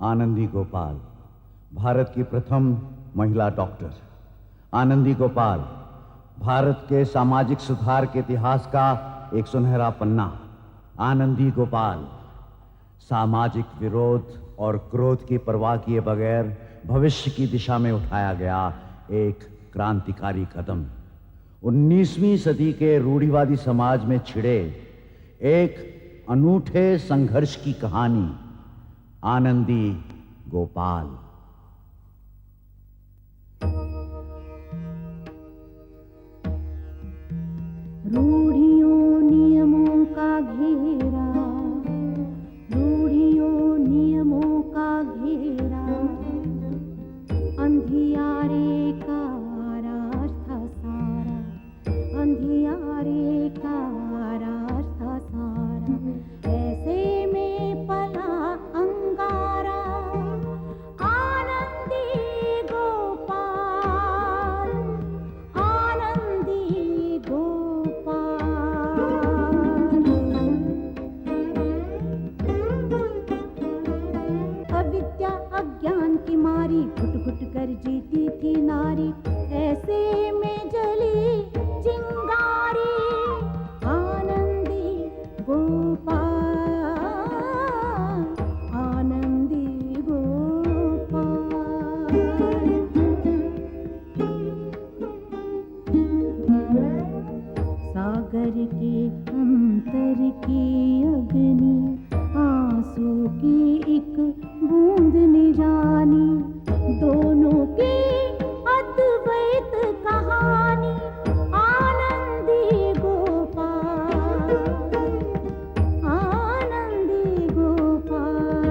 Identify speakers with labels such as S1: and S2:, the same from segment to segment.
S1: आनंदी गोपाल, भारत की प्रथम महिला डॉक्टर। आनंदी गोपाल, भारत के सामाजिक सुधार के इतिहास का एक सुनहरा पन्ना। आनंदी गोपाल, सामाजिक विरोध और क्रोध की परवाह किए बगैर भविष्य की दिशा में उठाया गया एक क्रांतिकारी कदम। 19वीं सदी के रूढ़िवादी समाज में छिड़े एक अनूठे संघर्ष की कहानी, आनंदी गोपाल।
S2: रूढ़ियों नियमों का घेरा, रूढ़ियों नियमों का घेरा, अंधियारे का रास्ता सारा, अंधियारे का रास्ता सारा, ऐसे में पला अंगारा, आनंदी गोपाल, आनंदी गोपाल। अविद्या अज्ञान की मारी घुट घुट कर जीती थी नारी, ऐसे में जली चिंगारी, आनंदी गोपाल, आनंदी गोपाल। सागर के अंतर की अग्नि, आंसू की एक बूंद ने जानी, दोनों की अद्वैत कहानी, आनंदी गोपाल, आनंदी गोपाल,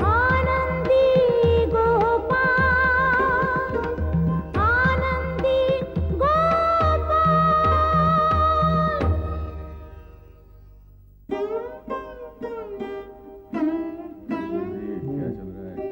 S2: आनंदी गोपाल, आनंदी गोपाल।
S3: क्या चल रहा है?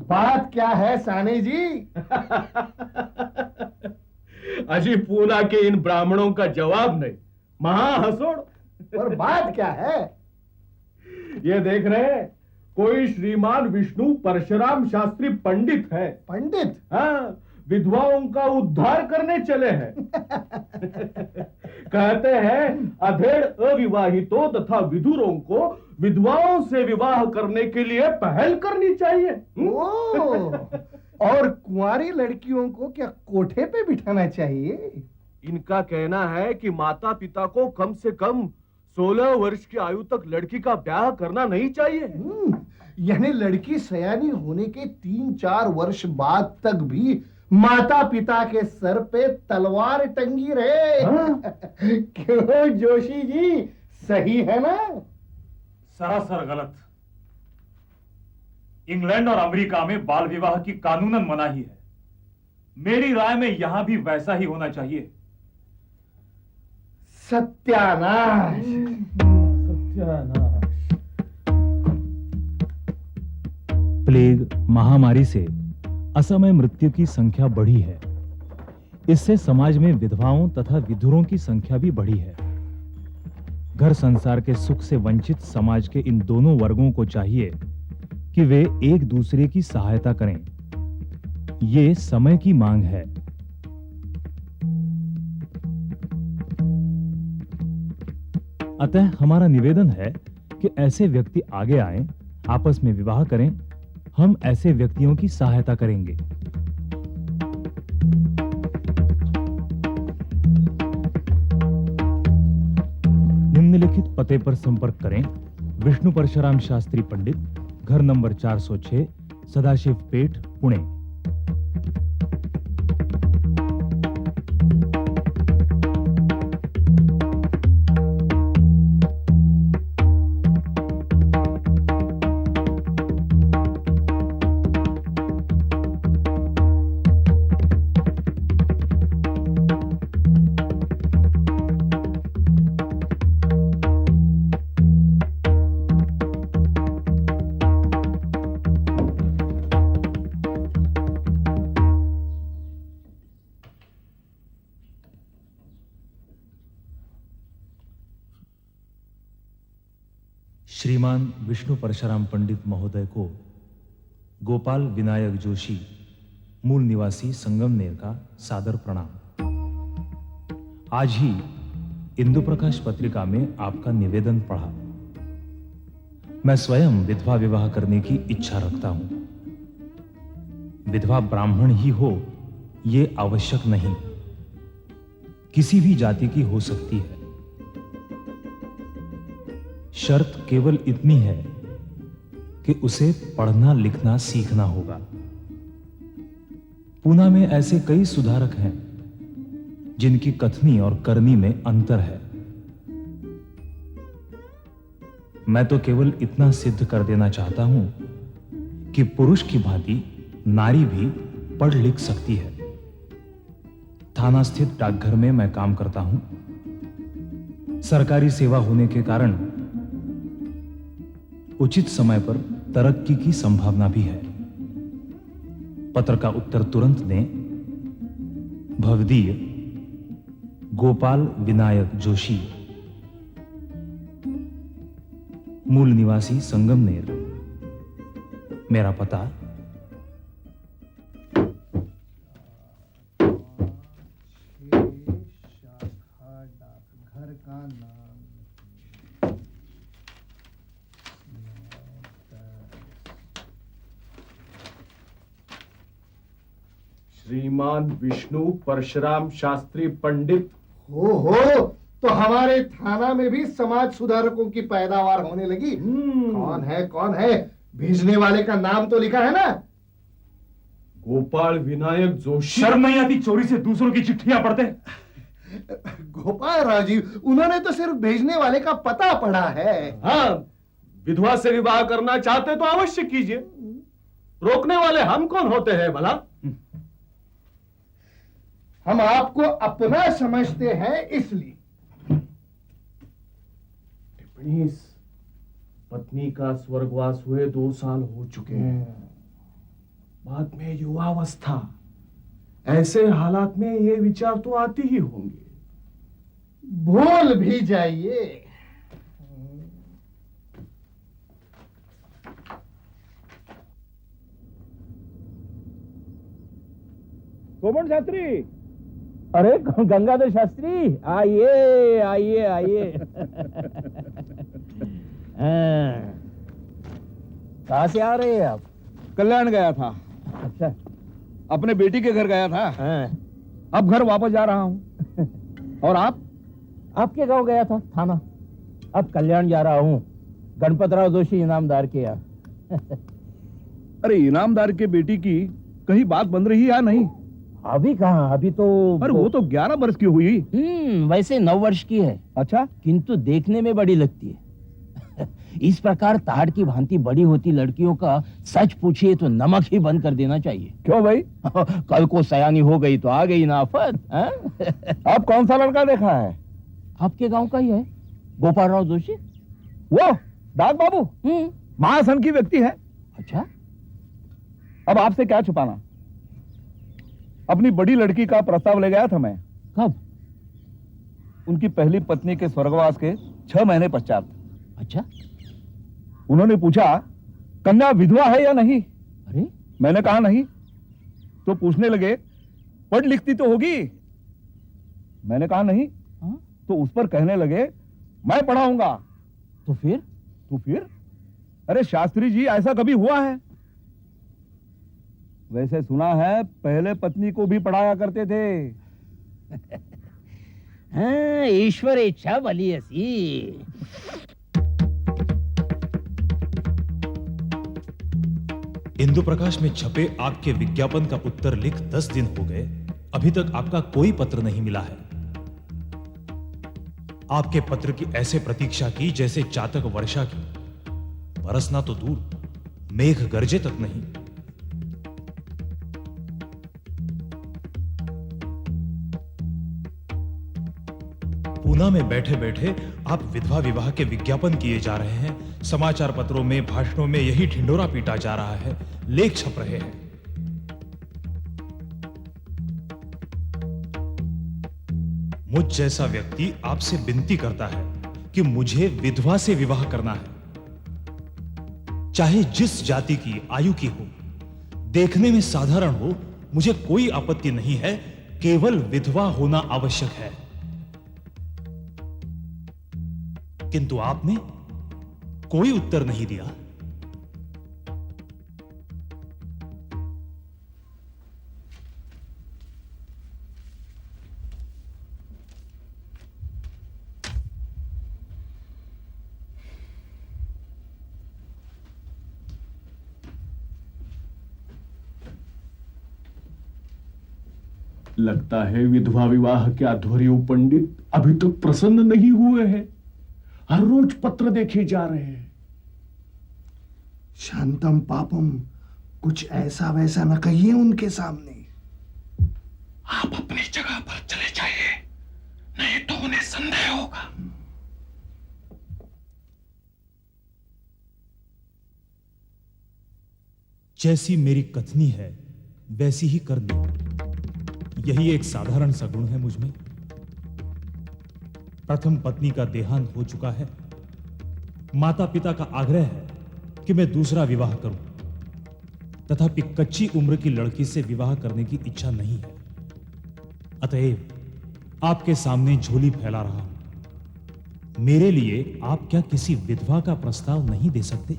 S4: बात क्या है सानी जी?
S3: अजी पूना के इन ब्राह्मणों का जवाब नहीं, महा हसोड़।
S4: और बात क्या है?
S3: ये देख रहे हैं, कोई श्रीमान विष्णु परशुराम शास्त्री पंडित है।
S4: पंडित?
S3: हाँ, विधवाओं का उद्धार करने चले हैं। कहते हैं अधेड़ अविवाहितों तथा विधुरों को विधवाओं से विवाह करने के लिए पहल करनी चाहिए।
S4: ओह, और कुंवारी लड़कियों को क्या कोठे पे बिठाना चाहिए?
S3: इनका कहना है कि माता पिता को कम से कम 16 वर्ष की आयु तक लड़की का ब्याह करना नहीं चाहिए।
S4: यानी लड़की सयानी होने के 3-4 वर्ष बाद तक भी माता पिता के सर पे तलवार टंगी रहे।
S3: हाँ?
S4: क्यों जोशी जी, सही है ना?
S5: सरासर गलत। इंग्लैंड और अमेरिका में बाल विवाह की कानूनन मनाही है। मेरी राय में यहां भी वैसा ही होना चाहिए।
S4: सत्यानाश,
S3: सत्यानाश।
S6: प्लेग महामारी से असमय मृत्यु की संख्या बढ़ी है। इससे समाज में विधवाओं तथा विधुरों की संख्या भी बढ़ी है। घर संसार के सुख से वंचित समाज के इन दोनों वर्गों को चाहिए कि वे एक दूसरे की सहायता करें। ये समय की मांग है। अतः हमारा निवेदन है कि ऐसे व्यक्ति आगे आएं, आपस में विवाह करें। हम ऐसे व्यक्तियों की सहायता करेंगे। निम्नलिखित पते पर संपर्क करें। विष्णु परशुराम शास्त्री पंडित, घर नंबर 406, सदाशिव पेठ, पुणे। श्रीमान विष्णु परशुराम पंडित महोदय को गोपाल विनायक जोशी, मूल निवासी संगमनेर का सादर प्रणाम। आज ही इंदु प्रकाश पत्रिका में आपका निवेदन पढ़ा। मैं स्वयं विधवा विवाह करने की इच्छा रखता हूं। विधवा ब्राह्मण ही हो यह आवश्यक नहीं, किसी भी जाति की हो सकती है। शर्त केवल इतनी है कि उसे पढ़ना लिखना सीखना होगा। पूना में ऐसे कई सुधारक हैं जिनकी कथनी और करनी में अंतर है। मैं तो केवल इतना सिद्ध कर देना चाहता हूं कि पुरुष की भांति नारी भी पढ़ लिख सकती है। थाना स्थित डाकघर में मैं काम करता हूं। सरकारी सेवा होने के कारण उचित समय पर तरक्की की संभावना भी है। पत्र का उत्तर तुरंत दें। भवदीय गोपाल विनायक जोशी, मूल निवासी संगमनेर। मेरा पता
S4: शाखा डाकघर का नाम
S3: श्रीमान विष्णु परशुराम शास्त्री पंडित।
S4: हो तो हमारे थाना में भी समाज सुधारकों की पैदावार होने लगी। कौन है भेजने वाले का नाम तो लिखा है ना?
S3: गोपाल विनायक जोशी।
S5: शर्म नहीं आती चोरी से दूसरों की चिट्ठियां पढ़ते?
S4: गोपाल राजीव, उन्होंने तो सिर्फ भेजने वाले का पता पढ़ा है।
S3: हाँ, विधवा से विवाह करना चाहते तो अवश्य कीजिए। रोकने वाले हम कौन होते हैं भला?
S4: हम आपको अपना समझते हैं इसलिए।
S3: टिप्पणी, पत्नी का स्वर्गवास हुए 2 साल हो चुके हैं। बाद में युवावस्था, ऐसे हालात में ये विचार तो आते ही होंगे।
S4: भूल भी जाइए।
S7: कोमल शास्त्री, अरे गंगाधर शास्त्री, आइए आइए आइए। कहाँ से आ रहे हैं आप?
S8: कल्याण गया था।
S7: अच्छा।
S8: अपने बेटी के घर गया था। अब घर वापस जा रहा हूँ। और आप?
S7: आपके गांव गया था, थाना। अब कल्याण जा रहा हूँ, गणपतराव जोशी इनामदार के यहाँ।
S8: अरे इनामदार के बेटी की कहीं बात बन रही है या नहीं?
S7: अभी कहाँ, अभी तो
S8: अरे वो तो 11 वर्ष की हुई।
S7: वैसे 9 वर्ष की है।
S8: अच्छा।
S7: किंतु देखने में बड़ी लगती है। इस प्रकार ताड़ की भांति बड़ी होती लड़कियों का सच पूछिए तो नमक ही बंद कर देना चाहिए।
S8: क्यों भाई?
S7: कल को सयानी हो गई तो आ गई ना आफत।
S8: आप कौन सा लड़का देखा है?
S7: आपके गांव का ही है, गोपाल राव जोशी।
S8: वो डाक बाबू महासन की व्यक्ति है।
S7: अच्छा।
S8: अब आपसे क्या छुपाना। अपनी बड़ी लड़की का प्रस्ताव ले गया था मैं।
S7: कब?
S8: उनकी पहली पत्नी के स्वर्गवास के 6 महीने पश्चात।
S7: अच्छा।
S8: उन्होंने पूछा कन्या विधवा है या नहीं।
S7: अरे,
S8: मैंने कहा नहीं। तो पूछने लगे पढ़ लिखती तो होगी। मैंने कहा नहीं। तो उस पर कहने लगे मैं पढ़ाऊंगा।
S7: तो फिर?
S8: अरे शास्त्री जी, ऐसा कभी हुआ है? वैसे सुना है पहले पत्नी को भी पढ़ाया करते थे।
S7: हाँ, ईश्वर इच्छा भली ऐसी।
S6: इंदु प्रकाश में छपे आपके विज्ञापन का उत्तर लिख 10 दिन हो गए, अभी तक आपका कोई पत्र नहीं मिला है। आपके पत्र की ऐसे प्रतीक्षा की जैसे चातक वर्षा की। बरसना तो दूर, मेघ गरजे तक नहीं। पूना में बैठे बैठे आप विधवा विवाह के विज्ञापन किए जा रहे हैं। समाचार पत्रों में, भाषणों में यही ढिंडोरा पीटा जा रहा है, लेख छप रहे हैं। मुझ जैसा व्यक्ति आपसे विनती करता है कि मुझे विधवा से विवाह करना है। चाहे जिस जाति की, आयु की हो, देखने में साधारण हो, मुझे कोई आपत्ति नहीं है, केवल विधवा होना आवश्यक है। किंतु आपने कोई उत्तर नहीं दिया।
S3: लगता है विधवा विवाह के अध्वर्यु पंडित अभी तक प्रसन्न नहीं हुए हैं। हर रोज पत्र देखे जा रहे हैं।
S4: शांतम पापम, कुछ ऐसा वैसा न कहिए उनके सामने।
S3: आप अपनी जगह पर चले जाइए, नहीं तो उन्हें संदेह होगा।
S6: जैसी मेरी कथनी है वैसी ही करनी, यही एक साधारण सा गुण है मुझ में। प्रथम पत्नी का देहांत हो चुका है, माता पिता का आग्रह है कि मैं दूसरा विवाह करूं, तथापि कच्ची उम्र की लड़की से विवाह करने की इच्छा नहीं है। अतएव आपके सामने झोली फैला रहा हूं। मेरे लिए आप क्या किसी विधवा का प्रस्ताव नहीं दे सकते?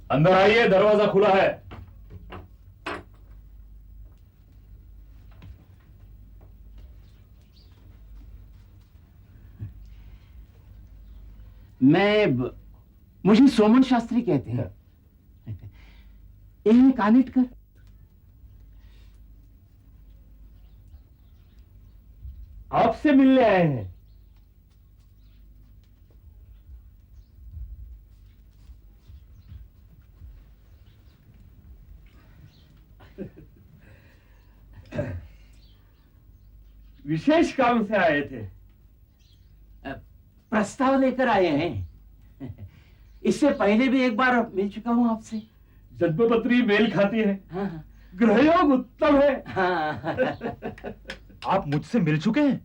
S5: अंदर आइए, दरवाजा खुला है।
S7: मुझे सोमन शास्त्री कहते हैं। एक आनेट कर।
S3: आपसे मिलने आए हैं। विशेष काम से आए थे।
S7: प्रस्ताव लेकर आए हैं। इससे पहले भी एक बार मिल चुका हूं आपसे।
S3: जन्मपत्री मेल खाती है।
S7: हाँ,
S3: ग्रहयोग उत्तम है।
S7: हाँ।
S5: आप मुझसे मिल चुके हैं?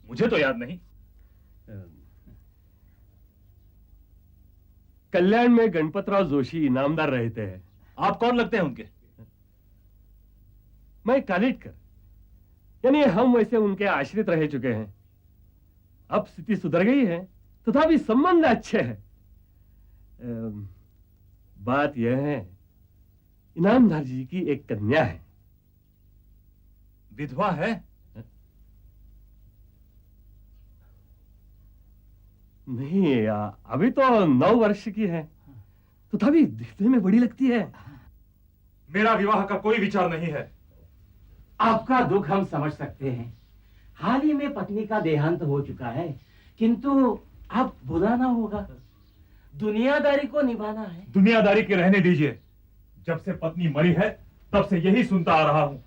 S5: मुझे तो याद नहीं।
S3: कल्याण में गणपतराव जोशी इनामदार रहते हैं।
S5: आप कौन लगते हैं उनके?
S3: मैं कालिटकर, यानी हम वैसे उनके आश्रित रह चुके हैं। अब स्थिति सुधर गई है, तथापि संबंध अच्छे हैं। बात यह है, इनामदार जी की एक कन्या है।
S5: विधवा है?
S3: नहीं, अभी तो 9 वर्ष की है, तथापि दिखने में बड़ी लगती है।
S5: मेरा विवाह का कोई विचार नहीं है।
S7: आपका दुख हम समझ सकते हैं। हाल ही में पत्नी का देहांत हो चुका है, किंतु आप बुलाना होगा। दुनियादारी को निभाना है।
S5: दुनियादारी के रहने दीजिए। जब से पत्नी मरी है तब से यही सुनता आ रहा हूं।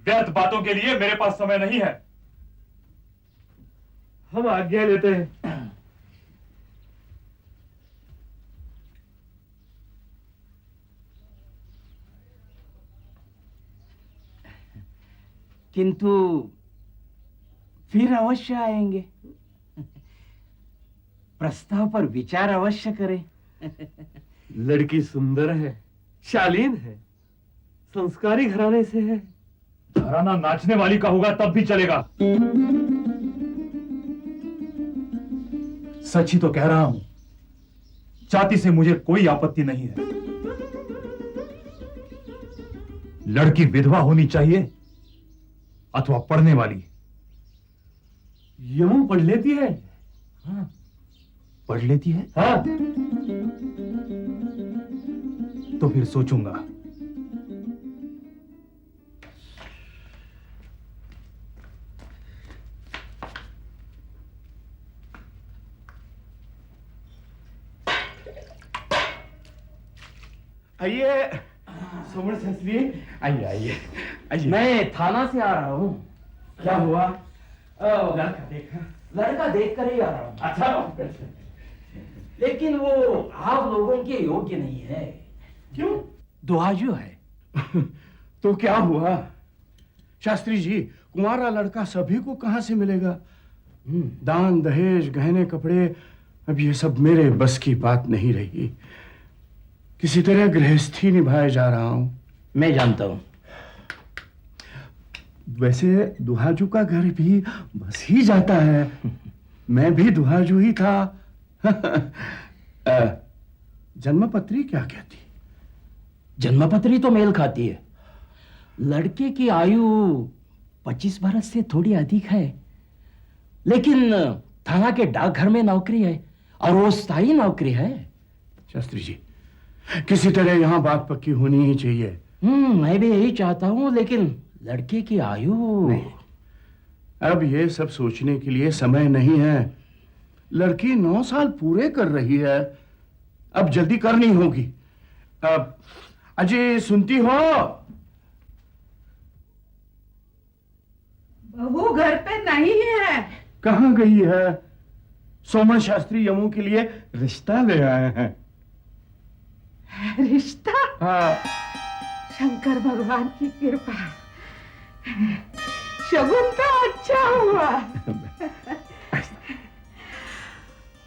S5: व्यर्थ बातों के लिए मेरे पास समय नहीं है।
S3: हम आज्ञा लेते हैं।
S7: किंतु फिर अवश्य आएंगे। प्रस्ताव पर विचार अवश्य करें।
S3: लड़की सुंदर है, शालीन है, संस्कारी घराने से है।
S5: घराना नाचने वाली का होगा तब भी चलेगा। सच ही तो कह रहा हूं। जाति से मुझे कोई आपत्ति नहीं है। लड़की विधवा होनी चाहिए अथवा पढ़ने वाली।
S3: यूं पढ़ लेती है।
S5: हाँ, पढ़ लेती है।
S3: हाँ,
S5: तो फिर सोचूंगा।
S3: आइए, सोमन शास्त्री, आइए आइए आइए।
S7: मैं थाना से आ रहा हूँ।
S3: क्या हुआ?
S7: लड़का देखा, लड़का देख कर ही आ रहा हूँ।
S3: अच्छा,
S7: लेकिन वो आप लोगों के योग्य नहीं है।
S3: क्यों?
S7: दुहाजू है।
S3: तो क्या हुआ? शास्त्री जी, कुंवारा लड़का सभी को कहां से मिलेगा? दान दहेज गहने कपड़े, अब ये सब मेरे बस की बात नहीं रही। किसी तरह गृहस्थी निभाए जा रहा हूं।
S7: मैं जानता हूँ।
S3: वैसे दुहाजू का घर भी बस ही जाता है। मैं भी दुहाजू ही था। जन्मपत्री क्या कहती?
S7: जन्मपत्री तो मेल खाती है। लड़के की आयु 25 बरस से थोड़ी अधिक है, लेकिन थाना के डाकघर में नौकरी है और वो स्थायी नौकरी है।
S3: शास्त्री जी, किसी तरह यहाँ बात पक्की होनी ही चाहिए।
S7: मैं भी यही चाहता हूँ, लेकिन लड़के की आयु
S3: नहीं, अब ये सब सोचने के लिए समय नहीं है। लड़की 9 साल पूरे कर रही है, अब जल्दी करनी होगी। अब अजय, सुनती हो?
S9: बहू घर पे नहीं है।
S3: कहाँ गई है? सोमन शास्त्री यमू के लिए रिश्ता ले आए हैं।
S9: रिश्ता?
S3: हाँ।
S9: शंकर भगवान की कृपा। शगुन तो अच्छा हुआ।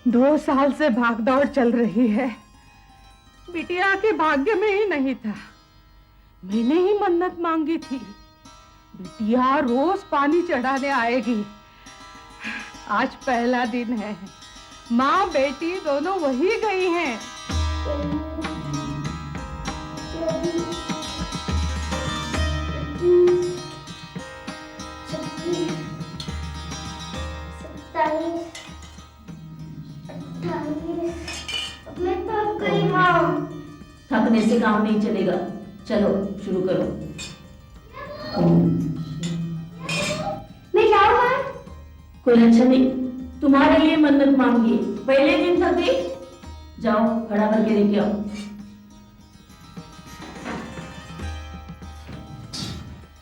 S9: 2 साल से भागदौड़ चल रही है। बिटिया के भाग्य में ही नहीं था। मैंने ही मन्नत मांगी थी, बिटिया रोज पानी चढ़ाने आएगी। आज पहला दिन है। माँ बेटी दोनों वही गई हैं।
S10: थकने से काम नहीं चलेगा, चलो शुरू करो।
S2: मैं जाऊँ माँ?
S10: कोई अच्छा नहीं, तुम्हारे लिए मन्नत मांगी, पहले दिन थक गई। जाओ खड़ा करके लेके आओ।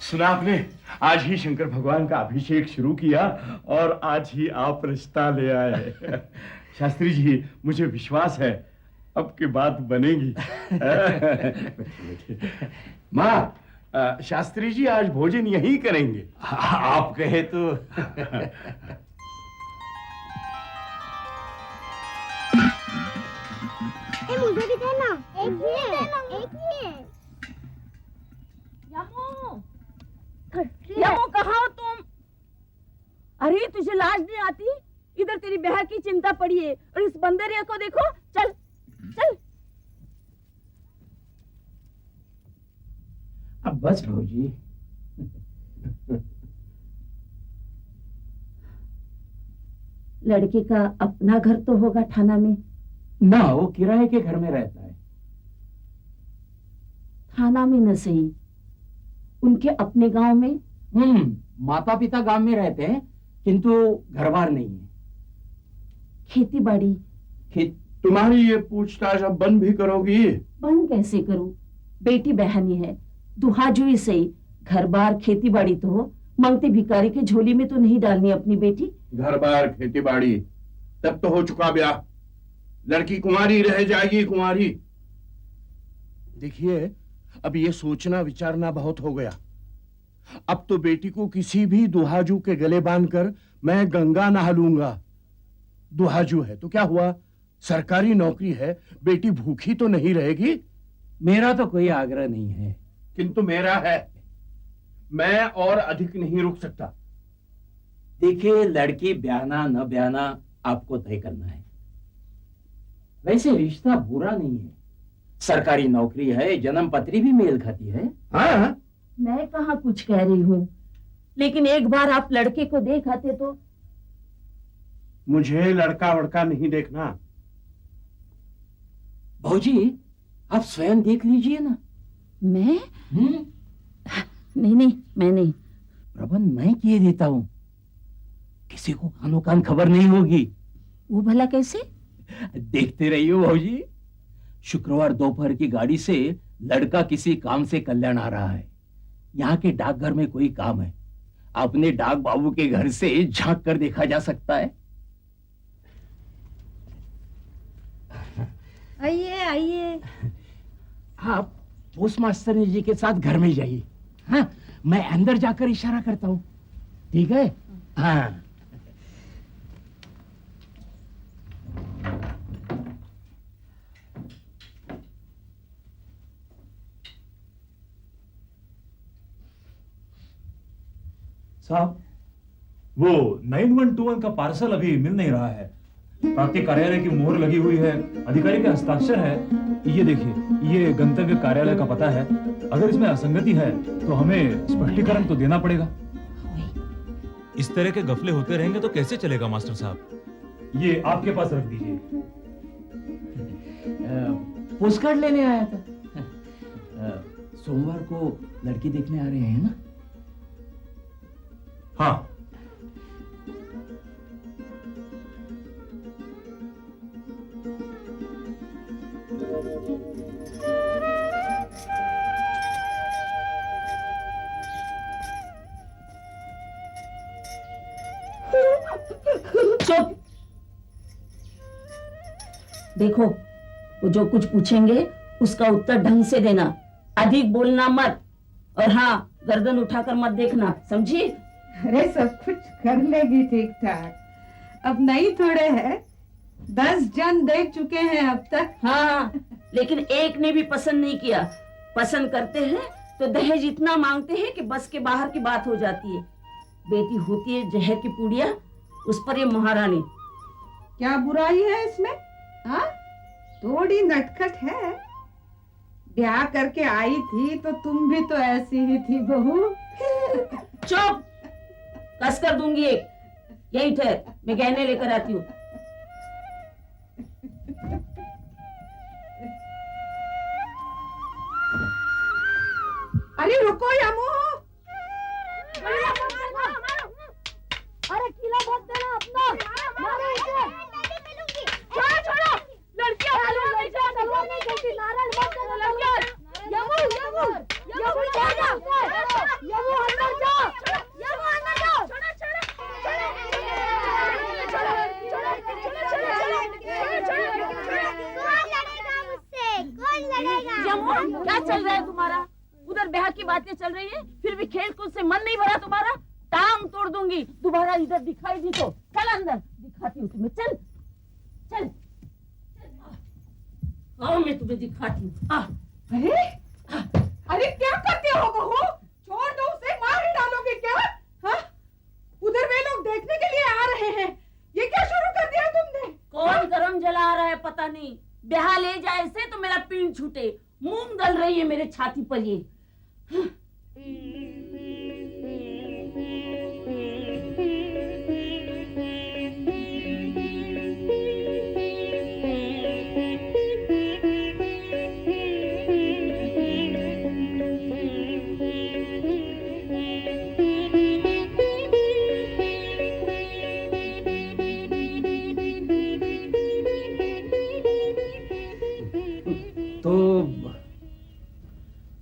S3: सुना आपने? आज ही शंकर भगवान का अभिषेक शुरू किया और आज ही आप रिश्ता ले आए। शास्त्री जी, मुझे विश्वास है अब की बात बनेगी। माँ, शास्त्री जी आज भोजन यहीं करेंगे। आप कहे तो।
S2: मुझे भी देना। एक ही है।
S10: यमो कहाँ हो तुम? अरे तुझे लाज नहीं आती? इधर तेरी बहन की चिंता पड़ी है और इस बंदरिया को देखो। चल चल।
S7: अब बस भौजी।
S10: लड़के का अपना घर तो होगा थाना में?
S7: ना, वो किराए के घर में रहता है।
S10: थाना में न सही, उनके अपने गांव में?
S7: माता पिता गांव में रहते हैं, किंतु घर बार नहीं है।
S10: खेती बाड़ी?
S3: तुम्हारी ये पूछताछ अब बंद भी करोगी?
S10: बंद कैसे करूं? बेटी बहनी है, दुहाजुई सही, घर बार खेती बाड़ी तो हो, मांगते भिखारी के झोली में तो नहीं डालनी अपनी बेटी।
S3: घर बार खेती बाड़ी, तब तो हो चुका ब्याह। लड़की कुंवारी रह जाएगी, कुंवारी। देखिए, अब ये सोचना विचारना बहुत हो गया। अब तो बेटी को किसी भी दुहाजू के गले बांधकर मैं गंगा नहा लूंगा। दुहाजू है तो क्या हुआ, सरकारी नौकरी है, बेटी भूखी तो नहीं रहेगी।
S7: मेरा तो कोई आग्रह नहीं है,
S3: किंतु मेरा है। मैं और अधिक नहीं रुक सकता।
S7: देखिए, लड़की ब्याना न ब्याना आपको तय करना है। वैसे रिश्ता बुरा नहीं है, सरकारी नौकरी है, जन्म पत्री भी मेल खाती है।
S3: हाँ,
S10: मैं कहाँ कुछ कह रही हूँ, लेकिन एक बार आप लड़के को देख आते तो।
S3: मुझे लड़का वड़का नहीं देखना।
S7: भौजी, आप स्वयं देख लीजिए ना।
S10: मैं? नहीं, मैं नहीं।
S7: प्रबंध मैं किए देता हूँ, किसी को कानो कान खबर नहीं होगी।
S10: वो भला कैसे?
S7: देखते रहिए भौजी। शुक्रवार दोपहर की गाड़ी से लड़का किसी काम से कल्याण आ रहा है। यहाँ के डाकघर में कोई काम है, अपने डाक बाबू के घर से झांक कर देखा जा सकता है।
S2: आइए आइए।
S7: आप पोस्ट मास्टर जी के साथ घर में जाइए। हाँ, मैं अंदर जाकर इशारा करता हूँ, ठीक है? हाँ।
S5: साहब, वो 9121 का पार्सल अभी मिल नहीं रहा है। प्रांतीय कार्यालय की मोहर लगी हुई है, अधिकारी के हस्ताक्षर है।
S6: ये देखिए, ये गंतव्य कार्यालय का पता है। अगर इसमें असंगति है तो हमें स्पष्टीकरण तो देना पड़ेगा।
S11: इस तरह के गफले होते रहेंगे तो कैसे चलेगा मास्टर साहब?
S5: ये आपके पास रख दीजिए।
S7: पोस्ट कार्ड लेने आया था। सोमवार को लड़की देखने आ रहे हैं ना?
S5: हाँ।
S10: चुप। देखो, वो जो कुछ पूछेंगे उसका उत्तर ढंग से देना, अधिक बोलना मत। और हाँ, गर्दन उठाकर मत देखना, समझी?
S9: अरे सब कुछ कर लेगी ठीक ठाक। अब नहीं थोड़े है, 10 जन देख चुके हैं अब तक।
S10: हाँ, लेकिन एक ने भी पसंद नहीं किया। पसंद करते हैं तो दहेज इतना मांगते हैं कि बस के बाहर की बात हो जाती है। बेटी होती है जहर की पुड़िया, उस पर ये महारानी।
S9: क्या बुराई है इसमें? हाँ, थोड़ी नटखट है। ब्याह करके आई थी तो तुम भी तो ऐसी ही थी बहू।
S10: चुप, कस कर दूंगी एक। यही ठहर, मैं गहने लेकर आती हूँ।
S9: अरे रुको यमु।
S2: अरे किला मत देना अपना। मारो इसे। छोड़ो छोड़ो, लड़कियां तलवार नहीं चलती। नारायण मत देना लड़कियां। यमु यमु यमु जा। यमु अंदर जा। यमु अंदर जा।
S10: यमु, क्या चल रहा है तुम्हारा? उधर ब्याह की बातें चल रही है, फिर भी खेल कूद से मन नहीं भरा तुम्हारा? टांग तोड़ दूंगी दोबारा इधर दिखाई दी तो। चल अंदर, दिखाती हूँ तुम्हें। चल चल, आओ मैं तुम्हें दिखाती हूँ।
S9: अरे अरे क्या करते हो बहू? छोड़ दो उसे, मार ही डालोगे क्या? हाँ? उधर वे लोग देखने के लिए आ रहे हैं। ये क्या शुरू कर दिया तुमने?
S10: कौन गरम जला रहा है पता नहीं। ब्याह ले जाए से तो मेरा पीठ छूटे। मूंग गल रही है मेरे छाती पर ये।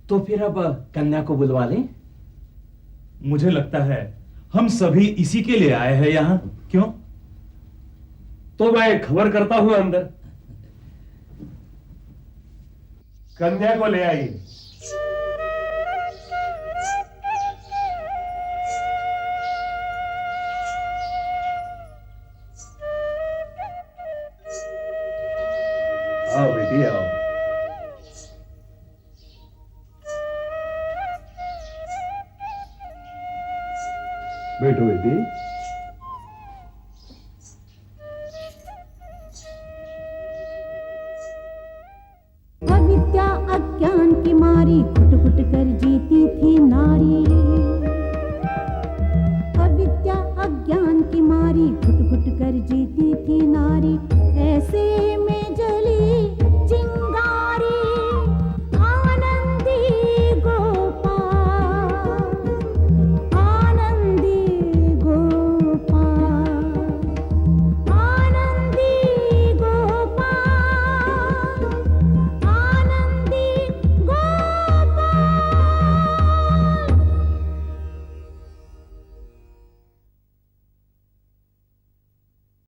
S7: तो फिर अब कन्या को बुलवा लें?
S5: मुझे लगता है हम सभी इसी के लिए आए हैं यहाँ। क्यों?
S3: तो मैं खबर करता हूं अंदर। कन्या को ले आइए। आओ बेटी आओ। बैठो बेटी।
S2: अविद्या अज्ञान की मारी घुट घुट कर जीती थी नारी। अविद्या अज्ञान की मारी घुट घुट कर जीती